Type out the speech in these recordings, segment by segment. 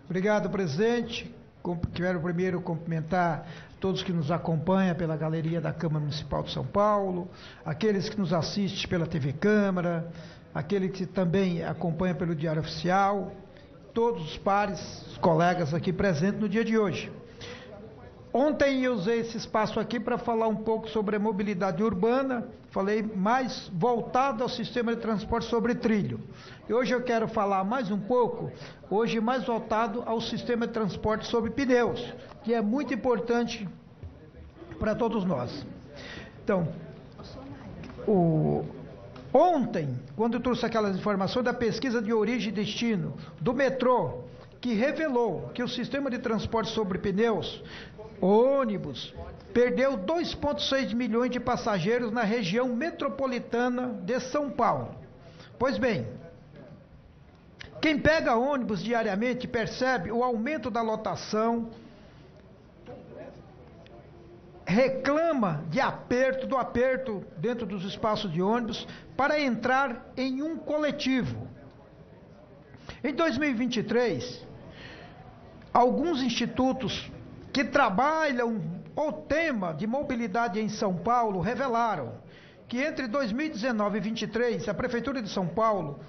Obrigado, presidente. Quero primeiro cumprimentar todos que nos acompanham pela galeria da Câmara Municipal de São Paulo, aqueles que nos assistem pela TV Câmara, aquele que também acompanha pelo Diário Oficial, todos os pares, os colegas aqui presentes no dia de hoje. Ontem eu usei esse espaço aqui para falar um pouco sobre a mobilidade urbana, falei mais voltado ao sistema de transporte sobre trilho. E hoje eu quero falar mais um pouco, hoje mais voltado ao sistema de transporte sobre pneus, que é muito importante para todos nós. Então, ontem, quando eu trouxe aquelas informações da pesquisa de origem e destino do metrô, que revelou que o sistema de transporte sobre pneus, ônibus, perdeu 2,6 milhões de passageiros na região metropolitana de São Paulo. Pois bem, quem pega ônibus diariamente percebe o aumento da lotação, reclama do aperto dentro dos espaços de ônibus para entrar em um coletivo. Em 2023, alguns institutos que trabalham o tema de mobilidade em São Paulo revelaram que entre 2019 e 2023, a Prefeitura de São Paulo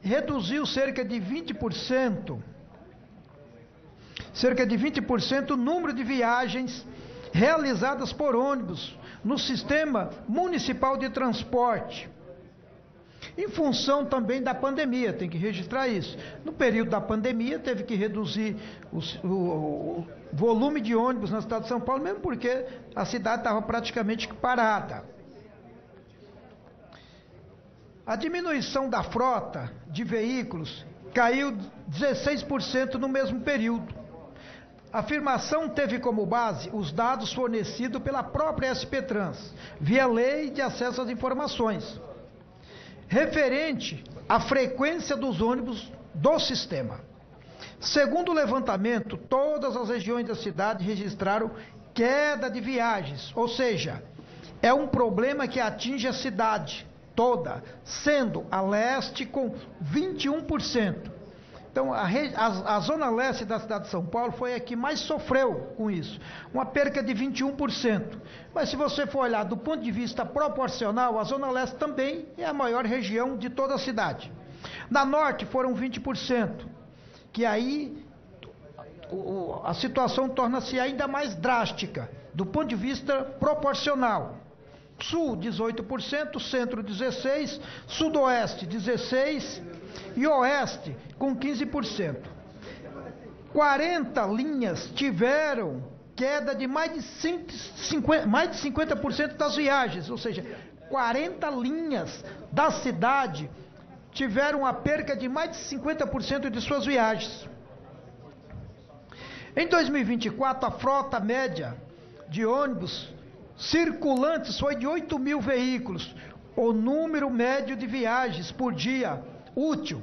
reduziu cerca de 20% o número de viagens realizadas por ônibus no sistema municipal de transporte, em função também da pandemia, tem que registrar isso. No período da pandemia teve que reduzir o volume de ônibus na cidade de São Paulo, mesmo porque a cidade estava praticamente parada. A diminuição da frota de veículos caiu 16% no mesmo período. A afirmação teve como base os dados fornecidos pela própria SP Trans, via Lei de Acesso às Informações, referente à frequência dos ônibus do sistema. Segundo o levantamento, todas as regiões da cidade registraram queda de viagens, ou seja, é um problema que atinge a cidade toda, sendo a leste com 21%. Então, a zona leste da cidade de São Paulo foi a que mais sofreu com isso, uma perca de 21%. Mas se você for olhar do ponto de vista proporcional, a zona leste também é a maior região de toda a cidade. Na norte foram 20%, que aí a situação torna-se ainda mais drástica, do ponto de vista proporcional. Sul, 18%, centro, 16%, sudoeste, 16%, e oeste, com 15%. 40 linhas tiveram queda de mais de 50% das viagens, ou seja, 40 linhas da cidade tiveram a perca de mais de 50% de suas viagens. Em 2024, a frota média de ônibus circulantes foi de 8 mil veículos, o número médio de viagens por dia útil.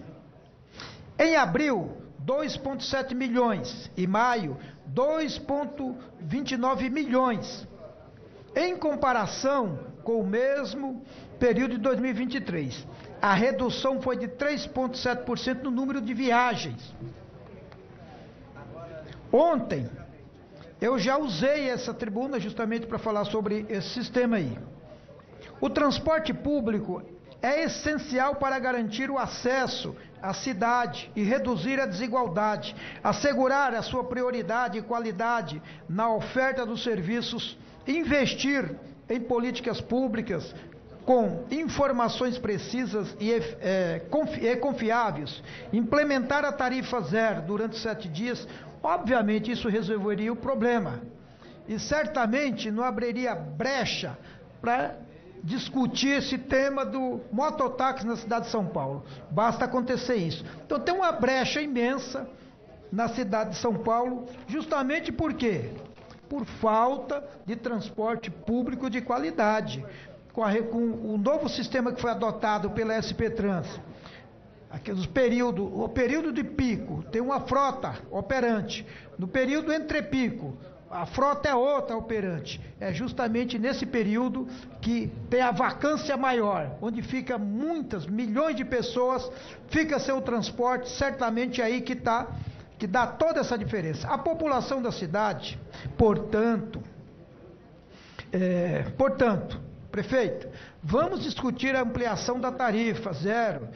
Em abril, 2,7 milhões e maio, 2,29 milhões, em comparação com o mesmo período de 2023. A redução foi de 3,7% no número de viagens. Ontem, eu já usei essa tribuna justamente para falar sobre esse sistema aí. O transporte público é essencial para garantir o acesso à cidade e reduzir a desigualdade, assegurar a sua prioridade e qualidade na oferta dos serviços, investir em políticas públicas com informações precisas e confiáveis, implementar a tarifa zero durante 7 dias, obviamente isso resolveria o problema e certamente não abriria brecha para discutir esse tema do mototáxi na cidade de São Paulo. Basta acontecer isso. Então tem uma brecha imensa na cidade de São Paulo, justamente por quê? Por falta de transporte público de qualidade. Com o novo sistema que foi adotado pela SP Trans, o período de pico tem uma frota operante, no período entre pico a frota é outra operante. É justamente nesse período que tem a vacância maior, onde fica milhões de pessoas, fica sem o transporte, certamente aí que está que dá toda essa diferença. A população da cidade, portanto, prefeito, vamos discutir a ampliação da tarifa zero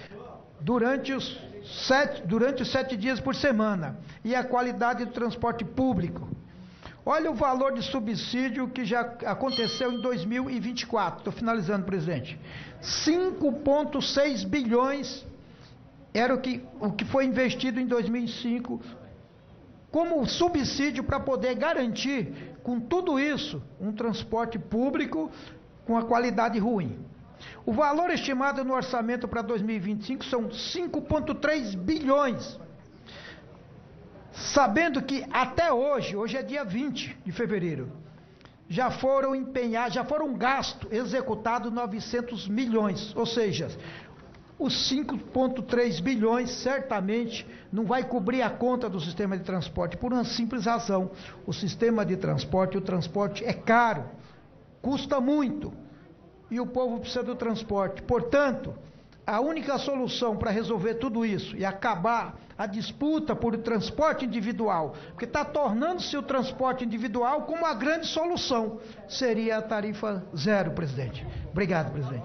durante os 7 dias por semana e a qualidade do transporte público. Olha o valor de subsídio que já aconteceu em 2024. Estou finalizando, presidente. 5,6 bilhões era o que foi investido em 2005 como subsídio para poder garantir, com tudo isso, um transporte público com a qualidade ruim. O valor estimado no orçamento para 2025 são 5,3 bilhões. Sabendo que até hoje é dia 20 de fevereiro, já foram gastos, executados 900 milhões, ou seja, os 5,3 bilhões certamente não vai cobrir a conta do sistema de transporte, por uma simples razão: o sistema de transporte, o transporte é caro, custa muito, e o povo precisa do transporte. Portanto, a única solução para resolver tudo isso e acabar a disputa por transporte individual, porque está tornando-se o transporte individual como a grande solução, seria a tarifa zero, presidente. Obrigado, presidente.